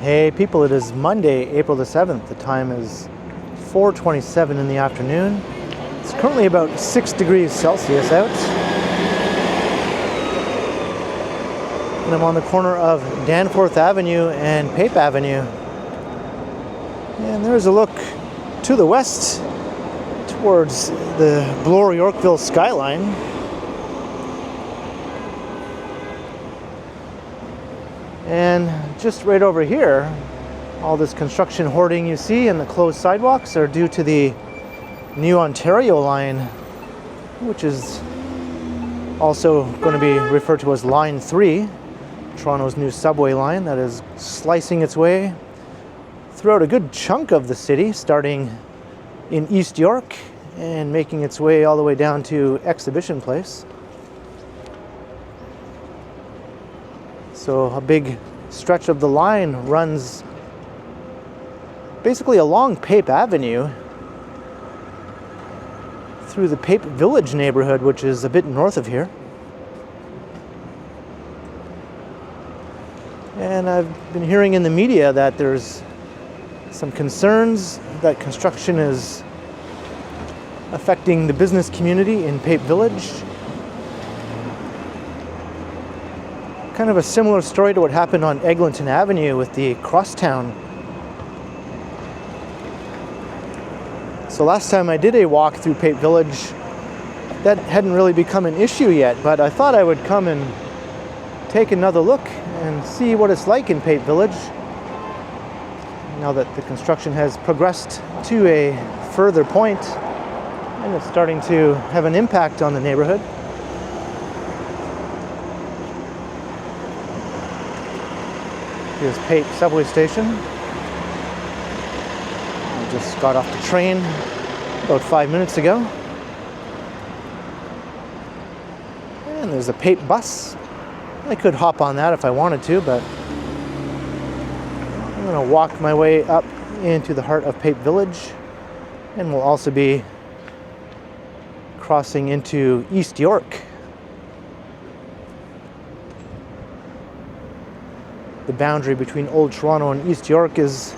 Hey people, it is Monday, April the 7th. The time is 4:27 in the afternoon. It's currently about 6 degrees Celsius out. And I'm on the corner of Donlands Avenue and Pape Avenue. And there's a look to the west towards the Bloor-Yorkville skyline. And just right over here, all this construction hoarding you see and the closed sidewalks are due to the new Ontario line, which is also going to be referred to as Line 3, Toronto's new subway line that is slicing its way throughout a good chunk of the city, starting in East York and making its way all the way down to Exhibition Place. So a big stretch of the line runs basically along Pape Avenue through the Pape Village neighborhood, which is a bit north of here. And I've been hearing in the media that there's some concerns that construction is affecting the business community in Pape Village. Kind of a similar story to what happened on Eglinton Avenue with the crosstown. So last time I did a walk through Pape Village, that hadn't really become an issue yet, but I thought I would come and take another look and see what it's like in Pape Village now that the construction has progressed to a further point and it's starting to have an impact on the neighborhood. Here's Pape subway station. I just got off the train about 5 minutes ago. And there's a Pape bus. I could hop on that if I wanted to, but I'm going to walk my way up into the heart of Pape Village, and we'll also be crossing into East York. The boundary between Old Toronto and East York is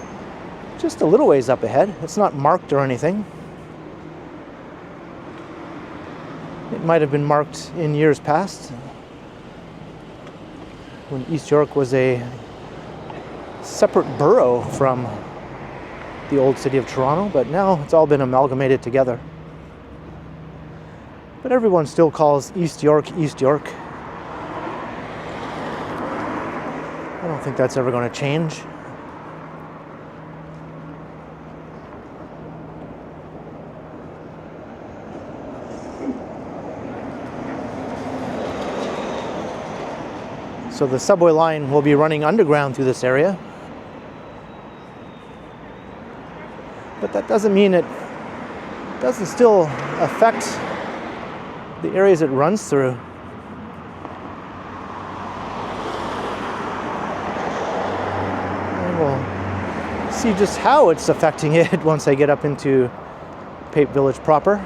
just a little ways up ahead. It's not marked or anything. It might have been marked in years past when East York was a separate borough from the old city of Toronto, but now it's all been amalgamated together. But everyone still calls East York, East York. I don't think that's ever going to change. So the subway line will be running underground through this area. But that doesn't mean it doesn't still affect the areas it runs through. See just how it's affecting it once I get up into Pape Village proper.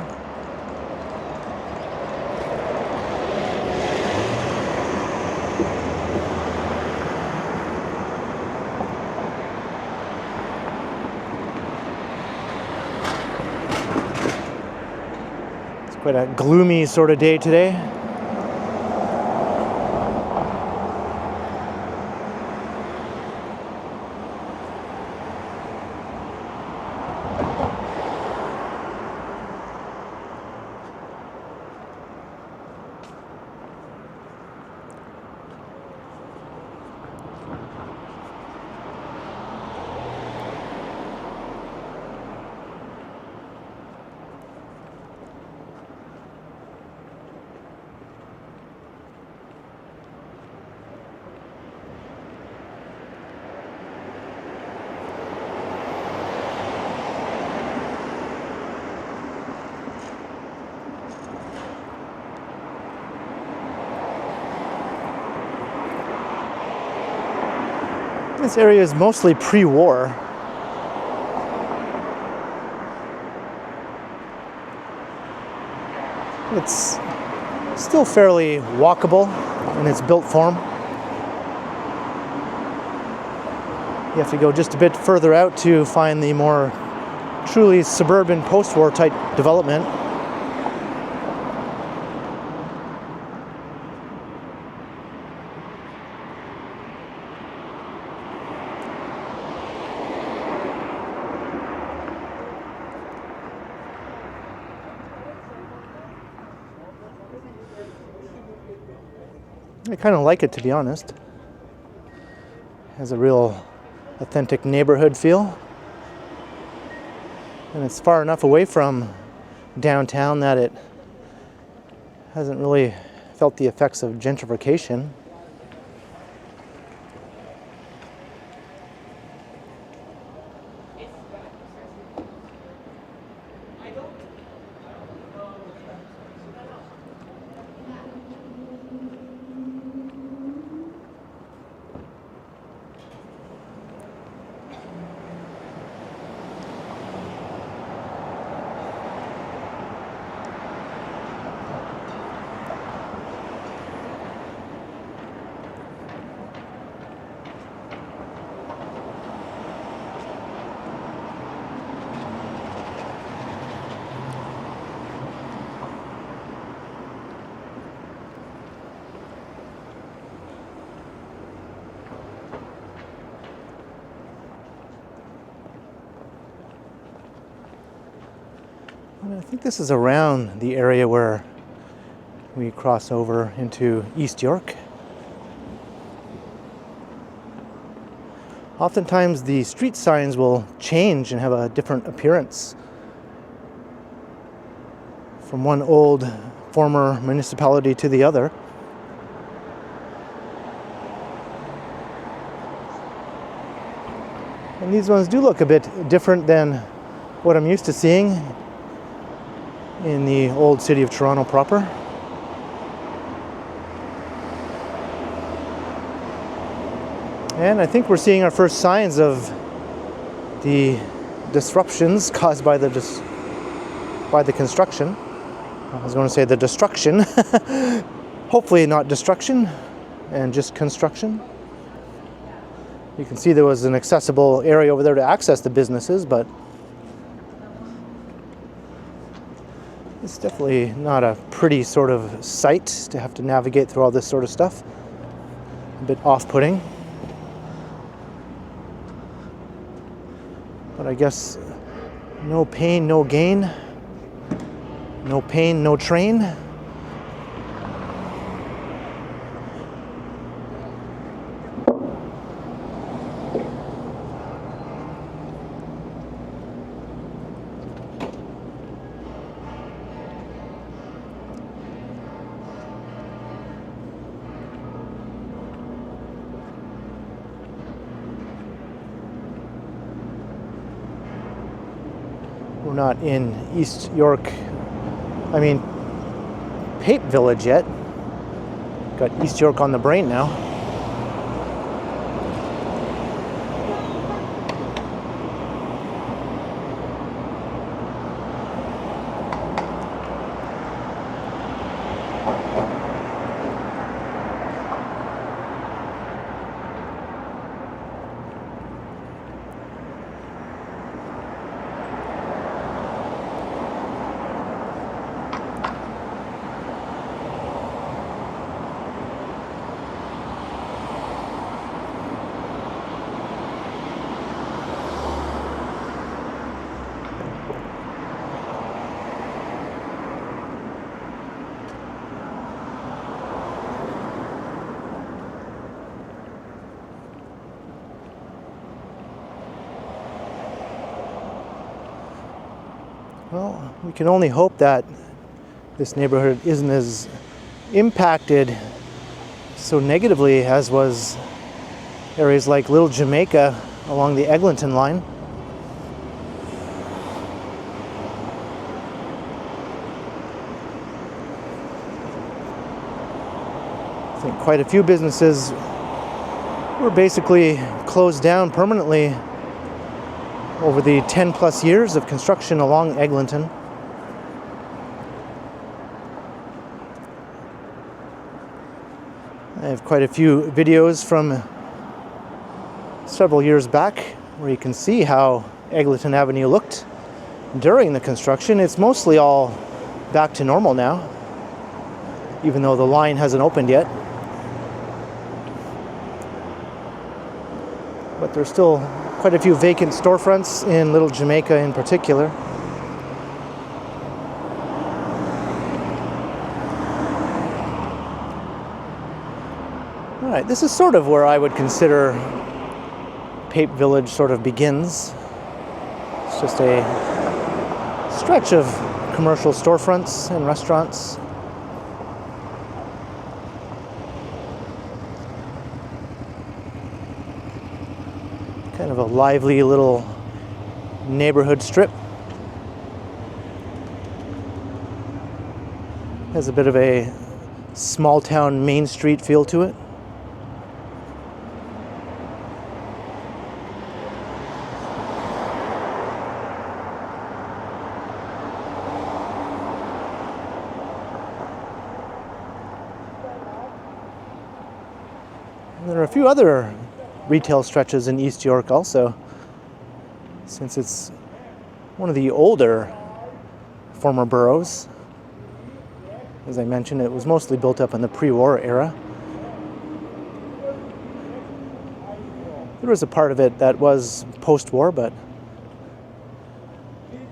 It's quite a gloomy sort of day today. This area is mostly pre-war. It's still fairly walkable in its built form. You have to go just a bit further out to find the more truly suburban post-war type development. I kind of like it, to be honest. It has a real authentic neighborhood feel. And it's far enough away from downtown that it hasn't really felt the effects of gentrification. I think this is around the area where we cross over into East York. Oftentimes the street signs will change and have a different appearance from one old former municipality to the other. And these ones do look a bit different than what I'm used to seeing in the old city of Toronto proper. And I think we're seeing our first signs of the disruptions caused by the construction. I was going to say the destruction. Hopefully not destruction, and just construction. You can see there was an accessible area over there to access the businesses, but it's definitely not a pretty sort of sight to have to navigate through all this sort of stuff. A bit off-putting. But I guess no pain, no gain. No pain, no train. We're not in East York, Pape Village yet. Got East York on the brain now. Well, we can only hope that this neighborhood isn't as impacted so negatively as was areas like Little Jamaica along the Eglinton line. I think quite a few businesses were basically closed down permanently over the 10 plus years of construction along Eglinton. I have quite a few videos from several years back, where you can see how Eglinton Avenue looked during the construction. It's mostly all back to normal now, even though the line hasn't opened yet. But there's still quite a few vacant storefronts in Little Jamaica in particular. All right, this is sort of where I would consider Pape Village sort of begins. It's just a stretch of commercial storefronts and restaurants. Kind of a lively little neighborhood strip. Has a bit of a small town Main Street feel to it. There are a few other retail stretches in East York also, since it's one of the older former boroughs. As I mentioned, it was mostly built up in the pre-war era. There was a part of it that was post-war, but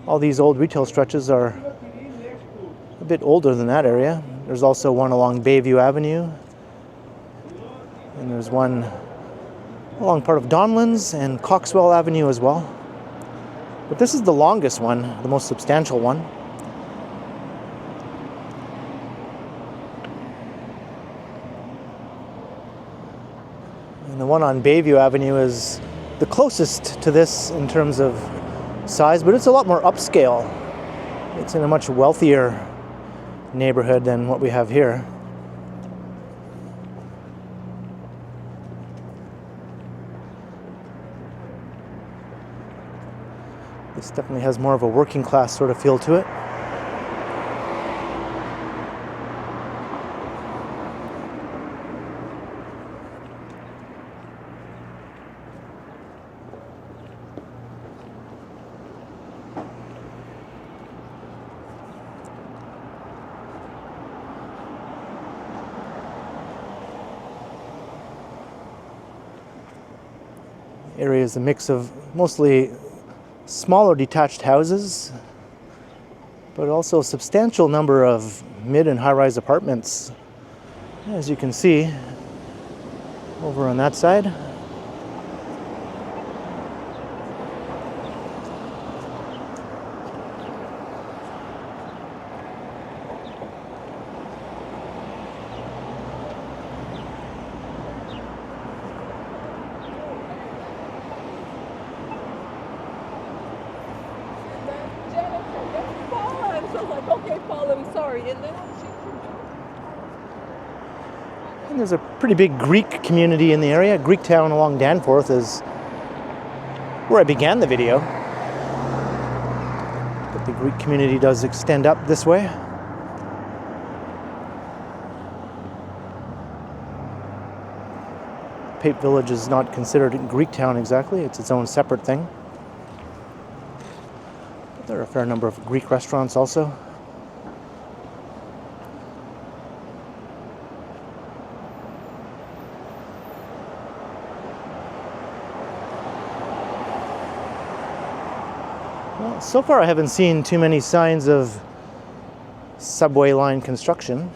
all these old retail stretches are a bit older than that area. There's also one along Bayview Avenue, and there's one along part of Donlands and Coxwell Avenue as well. But this is the longest one, the most substantial one. And the one on Bayview Avenue is the closest to this in terms of size, but it's a lot more upscale. It's in a much wealthier neighborhood than what we have here. This definitely has more of a working class sort of feel to it. Area is a mix of mostly smaller detached houses, but also a substantial number of mid and high-rise apartments, as you can see over on that side. And there's a pretty big Greek community in the area. Greek town along Danforth is where I began the video. But the Greek community does extend up this way. Pape Village is not considered Greek town exactly. It's its own separate thing. But there are a fair number of Greek restaurants also. Well, so far I haven't seen too many signs of subway line construction.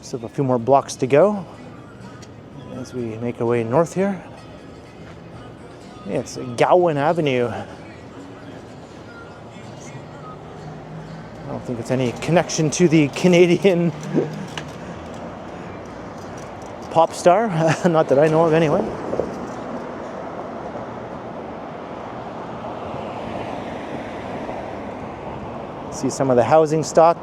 So a few more blocks to go as we make our way north here. Yeah, it's Gowan Avenue. I don't think it's any connection to the Canadian pop star, not that I know of anyway. See some of the housing stock.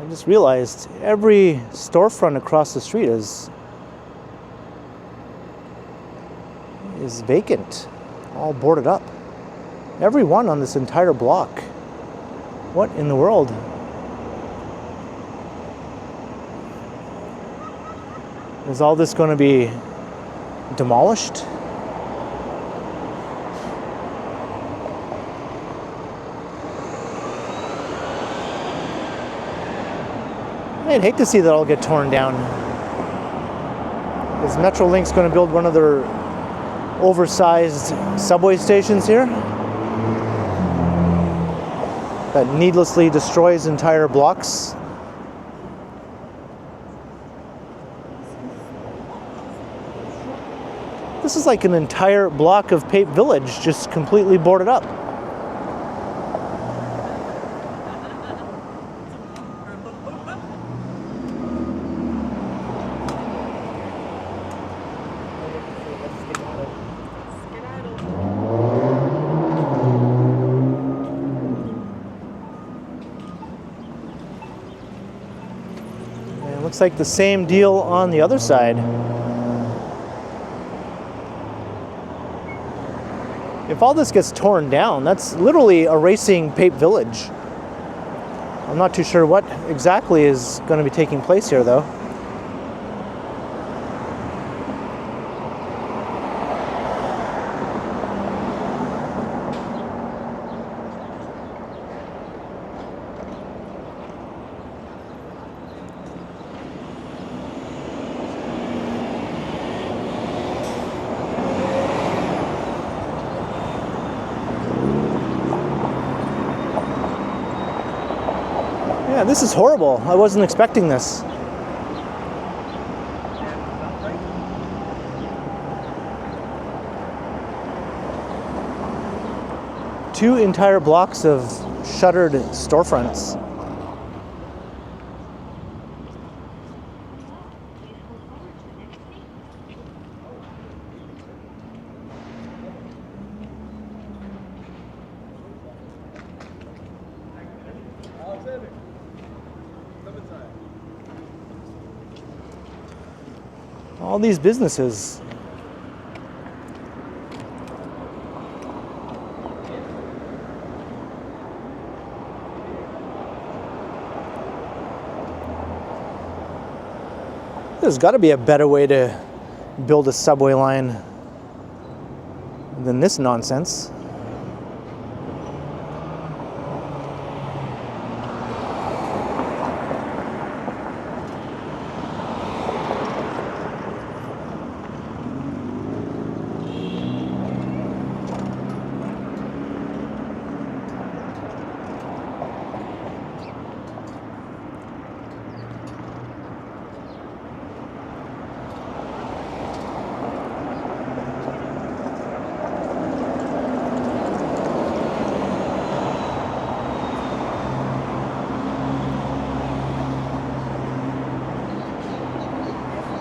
I just realized every storefront across the street is vacant, all boarded up. Every one on this entire block. What in the world? Is all this going to be demolished? I'd hate to see that all get torn down. Is Metrolink's going to build one of their oversized subway stations here that needlessly destroys entire blocks? This is like an entire block of Pape Village just completely boarded up. Looks like the same deal on the other side. If all this gets torn down, that's literally erasing Pape Village. I'm not too sure what exactly is going to be taking place here, though. Yeah, this is horrible. I wasn't expecting this. Two entire blocks of shuttered storefronts. All these businesses. There's got to be a better way to build a subway line than this nonsense.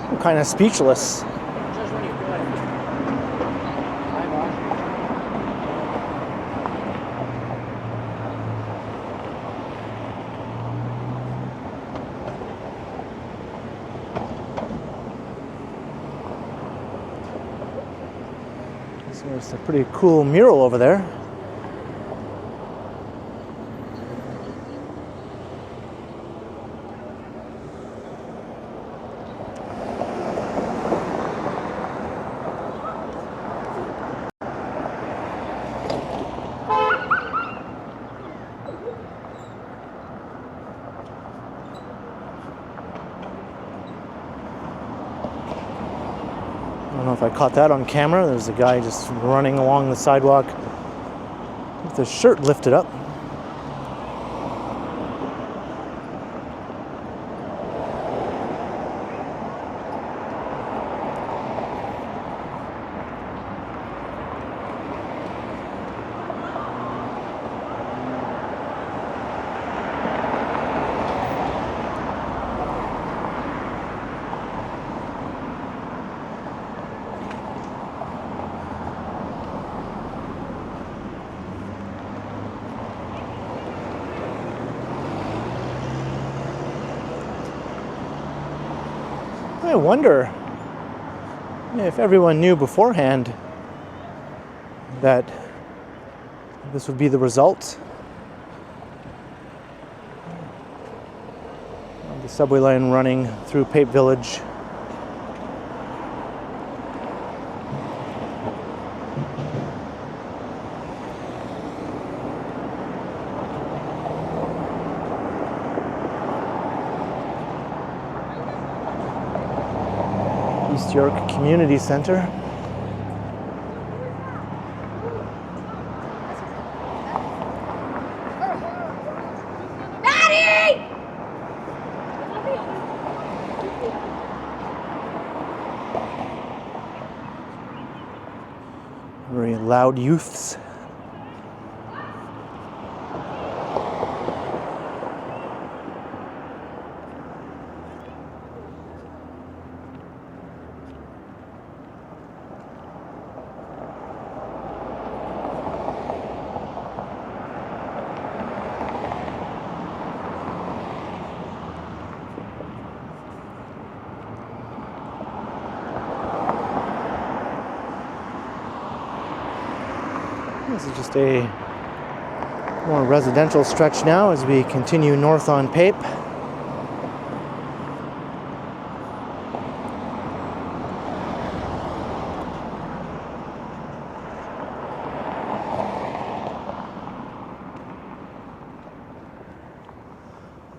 I'm kind of speechless. So there's a pretty cool mural over there. I don't know if I caught that on camera. There's a guy just running along the sidewalk with his shirt lifted up. I wonder if everyone knew beforehand that this would be the result. The subway line running through Pape Village. East York Community Center. Very loud youths. This is just a more residential stretch now as we continue north on Pape. I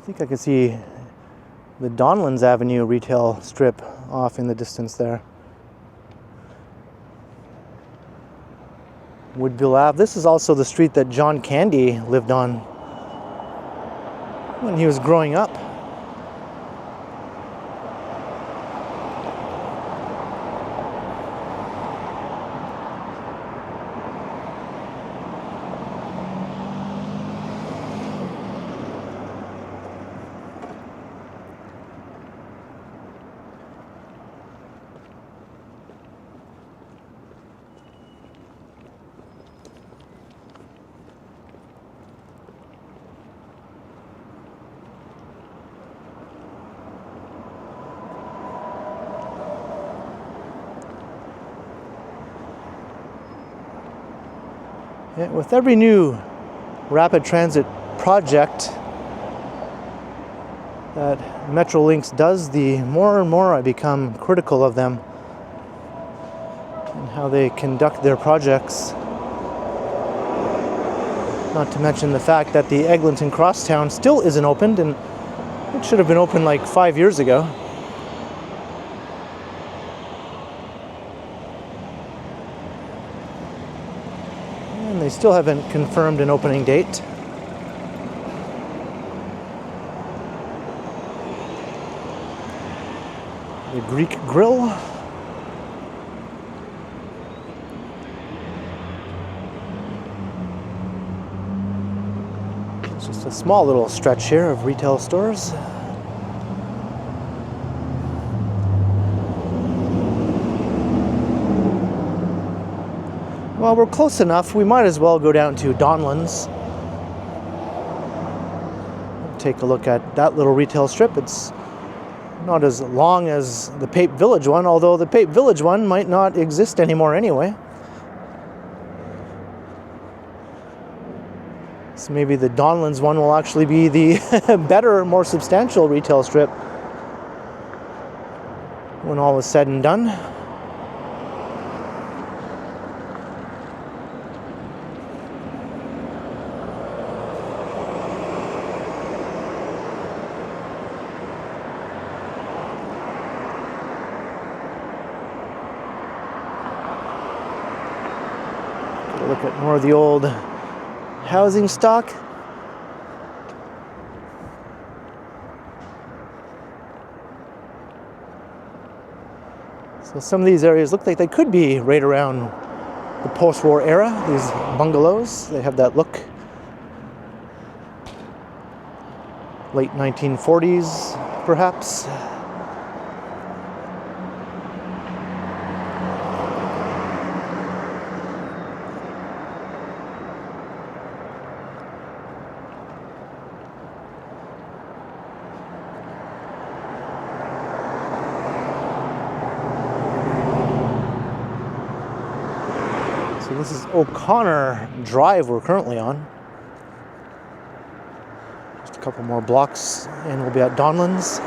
think I can see the Donlands Avenue retail strip off in the distance there. Woodville Ave. This is also the street that John Candy lived on when he was growing up. With every new rapid transit project that Metrolinx does, the more and more I become critical of them and how they conduct their projects. Not to mention the fact that the Eglinton Crosstown still isn't opened, and it should have been opened like 5 years ago. They still haven't confirmed an opening date. The Greek Grill. It's just a small little stretch here of retail stores. Well, we're close enough. We might as well go down to Donlands. Take a look at that little retail strip. It's not as long as the Pape Village one, although the Pape Village one might not exist anymore anyway. So maybe the Donlands one will actually be the better, more substantial retail strip when all is said and done. Look at more of the old housing stock. So some of these areas look like they could be right around the post-war era, these bungalows. They have that look. Late 1940s, perhaps. this is O'Connor Drive we're currently on. Just a couple more blocks and we'll be at Donlands.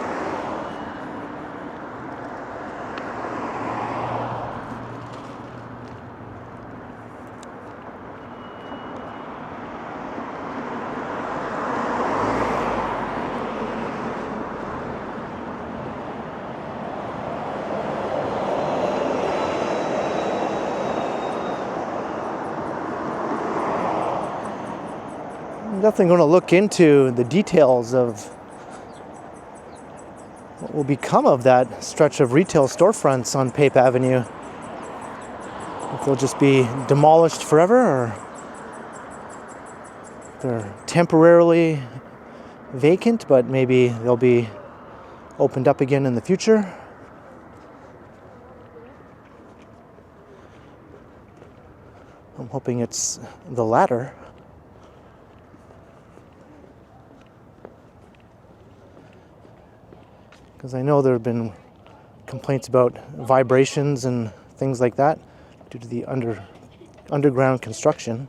I'm definitely going to look into the details of what will become of that stretch of retail storefronts on Pape Avenue. If they'll just be demolished forever, or they're temporarily vacant, but maybe they'll be opened up again in the future. I'm hoping it's the latter. Because I know there have been complaints about vibrations and things like that due to the underground construction.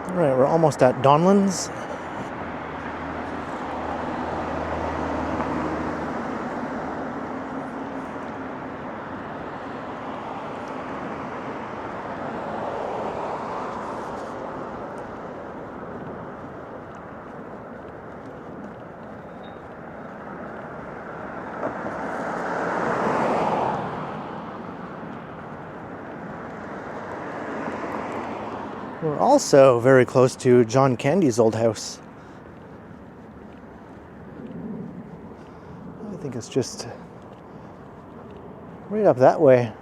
All right, we're almost at Donlands. We're also very close to John Candy's old house. I think it's just right up that way.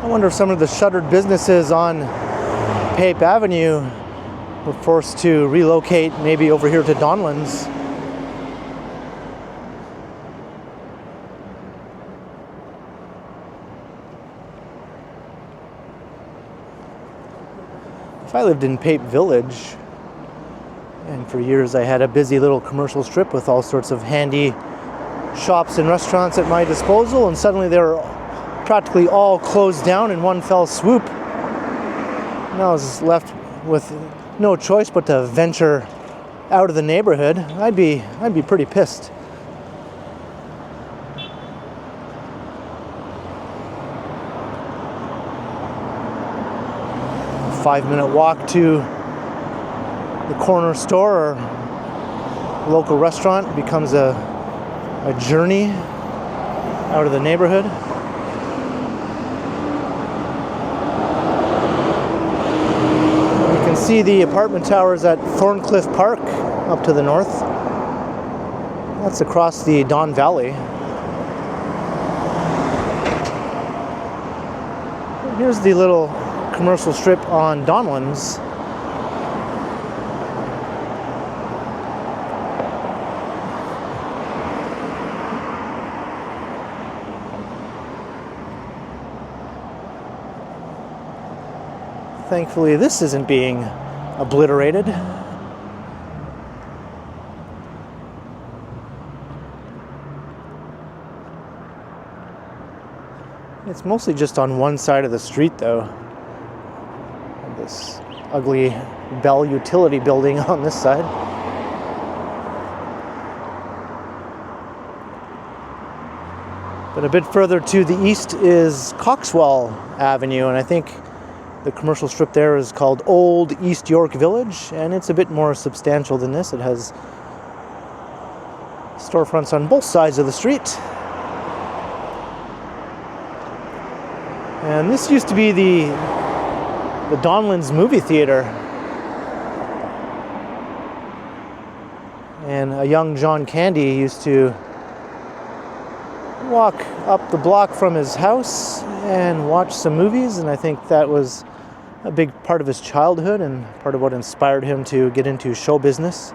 I wonder if some of the shuttered businesses on Pape Avenue were forced to relocate maybe over here to Donlands. If I lived in Pape Village, and for years I had a busy little commercial strip with all sorts of handy shops and restaurants at my disposal, and suddenly they were practically all closed down in one fell swoop. And I was left with no choice but to venture out of the neighborhood. I'd be pretty pissed. A 5-minute walk to the corner store or local restaurant becomes a journey out of the neighborhood. See the apartment towers at Thorncliffe Park up to the north. That's across the Don Valley. Here's the little commercial strip on Donlands. Thankfully, this isn't being obliterated. It's mostly just on one side of the street, though. This ugly Bell utility building on this side. But a bit further to the east is Coxwell Avenue, and I think the commercial strip there is called Old East York Village, and it's a bit more substantial than this. It has storefronts on both sides of the street. And this used to be the Donlands movie theater. And a young John Candy used to walk up the block from his house and watch some movies, and I think that was a big part of his childhood and part of what inspired him to get into show business.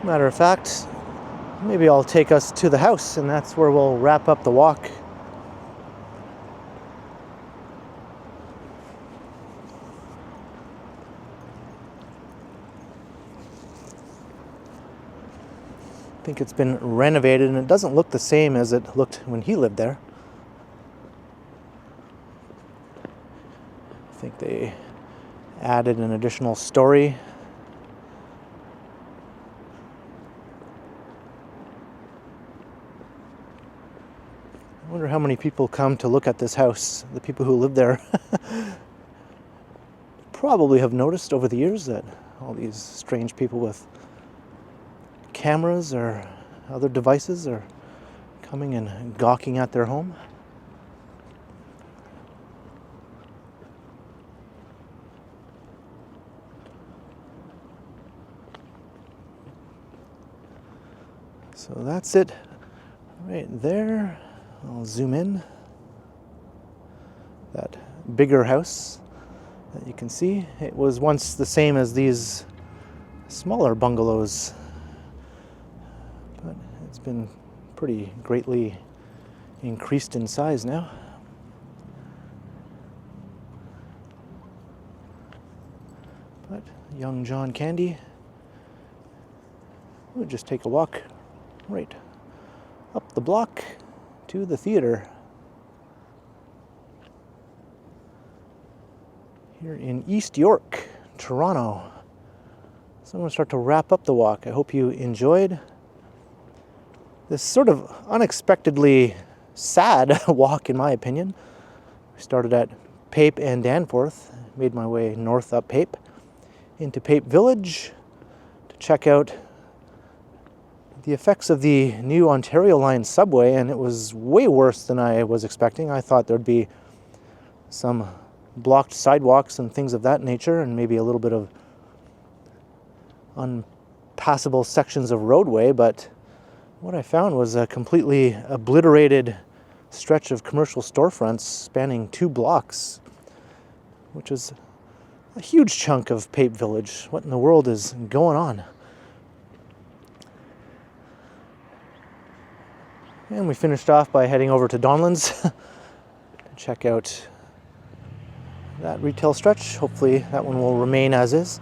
Matter of fact, maybe I'll take us to the house, and that's where we'll wrap up the walk. I think it's been renovated, and it doesn't look the same as it looked when he lived there. I think they added an additional story. I wonder how many people come to look at this house. The people who live there probably have noticed over the years that all these strange people with cameras or other devices are coming and gawking at their home. So that's it right there. I'll zoom in. That bigger house that you can see, it was once the same as these smaller bungalows, but it's been pretty greatly increased in size now. But young John Candy would just take a walk right up the block to the theater here in East York, Toronto. So I'm going to start to wrap up the walk. I hope you enjoyed this sort of unexpectedly sad walk, in my opinion. We started at Pape and Danforth, made my way north up Pape into Pape Village to check out the effects of the new Ontario Line subway, and it was way worse than I was expecting. I thought there'd be some blocked sidewalks and things of that nature, and maybe a little bit of unpassable sections of roadway, but what I found was a completely obliterated stretch of commercial storefronts spanning 2 blocks, which is a huge chunk of Pape Village. What in the world is going on? And we finished off by heading over to Donlands to check out that retail stretch. Hopefully that one will remain as is.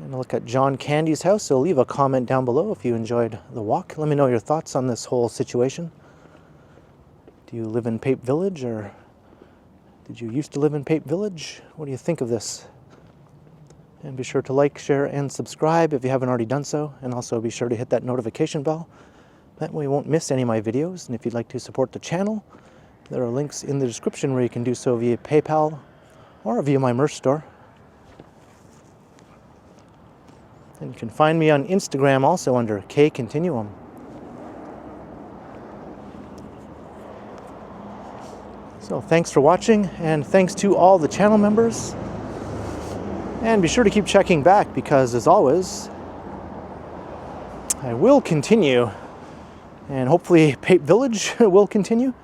And look at John Candy's house, so leave a comment down below if you enjoyed the walk. Let me know your thoughts on this whole situation. Do you live in Pape Village, or did you used to live in Pape Village? What do you think of this? And be sure to like, share, and subscribe if you haven't already done so. And also be sure to hit that notification bell. That way you won't miss any of my videos. And if you'd like to support the channel, there are links in the description where you can do so via PayPal or via my merch store. And you can find me on Instagram also under K Continuum. So thanks for watching, and thanks to all the channel members. And be sure to keep checking back because, as always, I will continue, and hopefully Pape Village will continue.